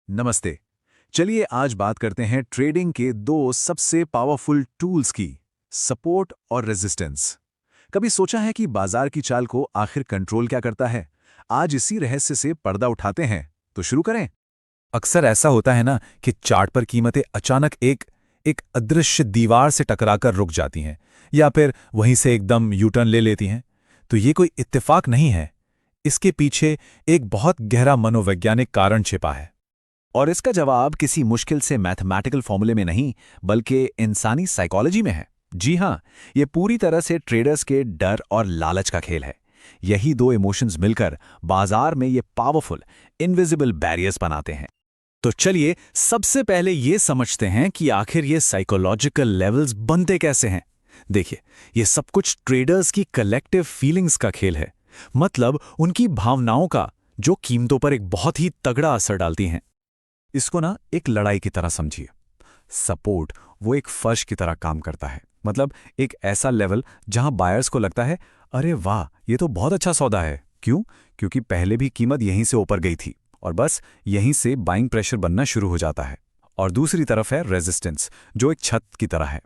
नमस्ते। चलिए आज बात करते हैं ट्रेडिंग के दो सबसे पावरफुल टूल्स की, सपोर्ट और रेजिस्टेंस। कभी सोचा है कि बाजार की चाल को आखिर कंट्रोल क्या करता है? आज इसी रहस्य से पर्दा उठाते हैं, तो शुरू करें। अक्सर ऐसा होता है ना कि चार्ट पर कीमतें अचानक एक एक अदृश्य दीवार से टकराकर रुक जाती हैं या फिर वहीं से एकदम यू टर्न ले लेती हैं। तो ये कोई इत्तेफाक नहीं है। इसके पीछे एक बहुत गहरा मनोवैज्ञानिक कारण छिपा है। और इसका जवाब किसी मुश्किल से मैथमेटिकल फॉर्मूले में नहीं, बल्कि इंसानी साइकोलॉजी में है। जी हाँ, ये पूरी तरह से ट्रेडर्स के डर और लालच का खेल है। यही दो इमोशंस मिलकर बाजार में ये पावरफुल, इनविजिबल बैरियर्स बनाते हैं। तो चलिए सबसे पहले ये समझते हैं कि आखिर ये साइकोलॉजिकल लेवल्स बनते कैसे हैं। देखिए, ये सब कुछ ट्रेडर्स की कलेक्टिव फीलिंग्स का खेल है, मतलब उनकी भावनाओं का, जो कीमतों पर एक बहुत ही तगड़ा असर डालती हैं। इसको ना एक लड़ाई की तरह समझिए। सपोर्ट वो एक फर्श की तरह काम करता है, मतलब एक ऐसा लेवल जहां बायर्स को लगता है, अरे वाह, ये तो बहुत अच्छा सौदा है। क्यों? क्योंकि पहले भी कीमत यहीं से ऊपर गई थी और बस यहीं से बाइंग प्रेशर बनना शुरू हो जाता है। और दूसरी तरफ है रेजिस्टेंस, जो एक छत की तरह है।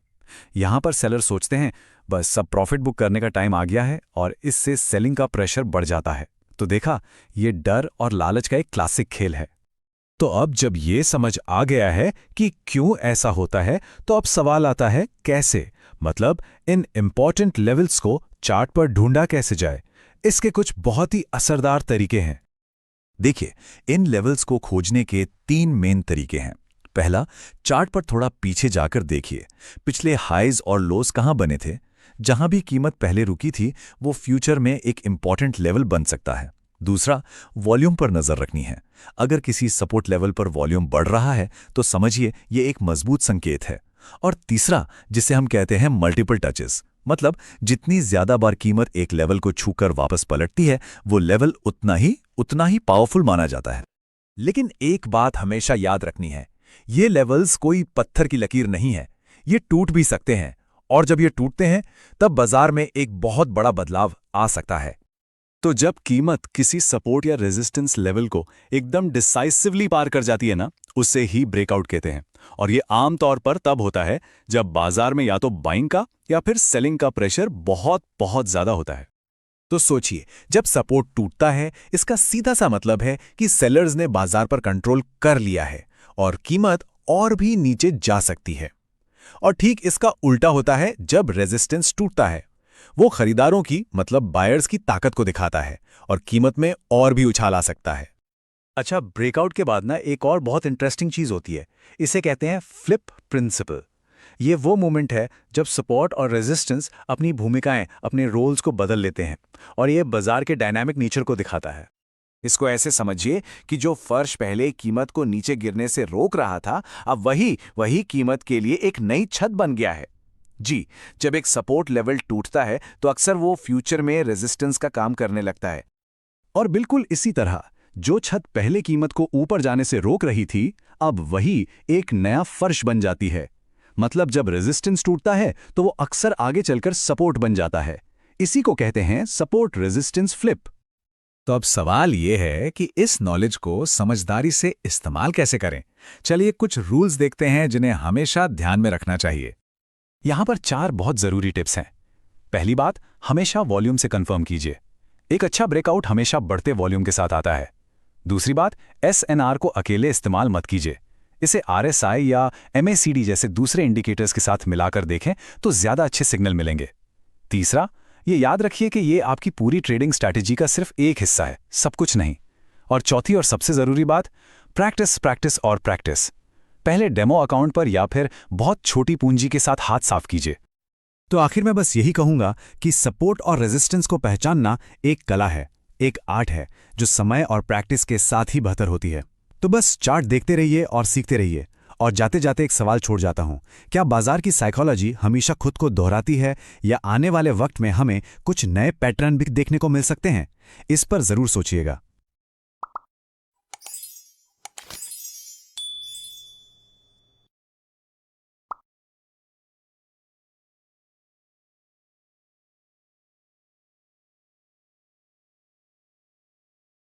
यहां पर सेलर सोचते हैं, बस सब प्रॉफिट बुक करने का टाइम आ गया है, और इससे सेलिंग का प्रेशर बढ़ जाता है। तो देखा, ये डर और लालच का एक क्लासिक खेल है। तो अब जब ये समझ आ गया है कि क्यों ऐसा होता है, तो अब सवाल आता है कैसे, मतलब इन इंपॉर्टेंट लेवल्स को चार्ट पर ढूंढा कैसे जाए। इसके कुछ बहुत ही असरदार तरीके हैं। देखिए, इन लेवल्स को खोजने के 3 मेन तरीके हैं। पहला, चार्ट पर थोड़ा पीछे जाकर देखिए, पिछले हाइज और लोस कहां बने थे। जहां भी कीमत पहले रुकी थी, वो फ्यूचर में एक इंपॉर्टेंट लेवल बन सकता है। दूसरा, वॉल्यूम पर नजर रखनी है। अगर किसी सपोर्ट लेवल पर वॉल्यूम बढ़ रहा है, तो समझिए ये एक मजबूत संकेत है। और तीसरा, जिसे हम कहते हैं मल्टीपल टचेस, मतलब जितनी ज्यादा बार कीमत एक लेवल को छूकर वापस पलटती है, वो लेवल उतना ही पावरफुल माना जाता है। लेकिन एक बात हमेशा याद रखनी है, ये लेवल्स कोई पत्थर की लकीर नहीं है। ये टूट भी सकते हैं, और जब ये टूटते हैं, तब बाजार में एक बहुत बड़ा बदलाव आ सकता है। तो जब कीमत किसी सपोर्ट या रेजिस्टेंस लेवल को एकदम डिसाइसिवली पार कर जाती है ना, उसे ही ब्रेकआउट कहते हैं। और ये आम तौर पर तब होता है जब बाजार में या तो बाइंग का या फिर सेलिंग का प्रेशर बहुत बहुत ज्यादा होता है। तो सोचिए, जब सपोर्ट टूटता है, इसका सीधा सा मतलब है कि सेलर्स ने बाजार पर कंट्रोल कर लिया है और कीमत और भी नीचे जा सकती है। और ठीक इसका उल्टा होता है जब रेजिस्टेंस टूटता है। वो खरीदारों की, मतलब बायर्स की ताकत को दिखाता है और कीमत में और भी उछाल आ सकता है। अच्छा, ब्रेकआउट के बाद ना एक और बहुत इंटरेस्टिंग चीज होती है। इसे कहते हैं फ्लिप प्रिंसिपल। ये वो मोमेंट है जब सपोर्ट और रेजिस्टेंस अपनी भूमिकाएं, अपने रोल्स को बदल लेते हैं, और ये बाजार के डायनामिक नेचर को दिखाता है। इसको ऐसे समझिए कि जो फर्श पहले कीमत को नीचे गिरने से रोक रहा था, अब वही कीमत के लिए एक नई छत बन गया है। जी, जब एक सपोर्ट लेवल टूटता है, तो अक्सर वो फ्यूचर में रेजिस्टेंस का काम करने लगता है। और बिल्कुल इसी तरह, जो छत पहले कीमत को ऊपर जाने से रोक रही थी, अब वही एक नया फर्श बन जाती है। मतलब जब रेजिस्टेंस टूटता है, तो वो अक्सर आगे चलकर सपोर्ट बन जाता है। इसी को कहते हैं सपोर्ट रेजिस्टेंस फ्लिप। तो अब सवाल ये है कि इस नॉलेज को समझदारी से इस्तेमाल कैसे करें। चलिए कुछ रूल्स देखते हैं जिन्हें हमेशा ध्यान में रखना चाहिए। यहां पर 4 बहुत जरूरी टिप्स हैं। पहली बात, हमेशा वॉल्यूम से कंफर्म कीजिए। एक अच्छा ब्रेकआउट हमेशा बढ़ते वॉल्यूम के साथ आता है। दूसरी बात, एसएनआर को अकेले इस्तेमाल मत कीजिए। इसे आरएसआई या एमएसीडी जैसे दूसरे इंडिकेटर्स के साथ मिलाकर देखें तो ज्यादा अच्छे सिग्नल मिलेंगे। तीसरा, ये याद रखिए कि ये आपकी पूरी ट्रेडिंग स्ट्रैटेजी का सिर्फ एक हिस्सा है, सब कुछ नहीं। और चौथी और सबसे जरूरी बात, प्रैक्टिस प्रैक्टिस और प्रैक्टिस। पहले डेमो अकाउंट पर या फिर बहुत छोटी पूंजी के साथ हाथ साफ कीजिए। तो आखिर में बस यही कहूंगा कि सपोर्ट और रेजिस्टेंस को पहचानना एक कला है, एक आर्ट है, जो समय और प्रैक्टिस के साथ ही बेहतर होती है। तो बस चार्ट देखते रहिए और सीखते रहिए। और जाते जाते एक सवाल छोड़ जाता हूं, क्या बाजार की साइकोलॉजी हमेशा खुद को दोहराती है, या आने वाले वक्त में हमें कुछ नए पैटर्न भी देखने को मिल सकते हैं? इस पर जरूर सोचिएगा।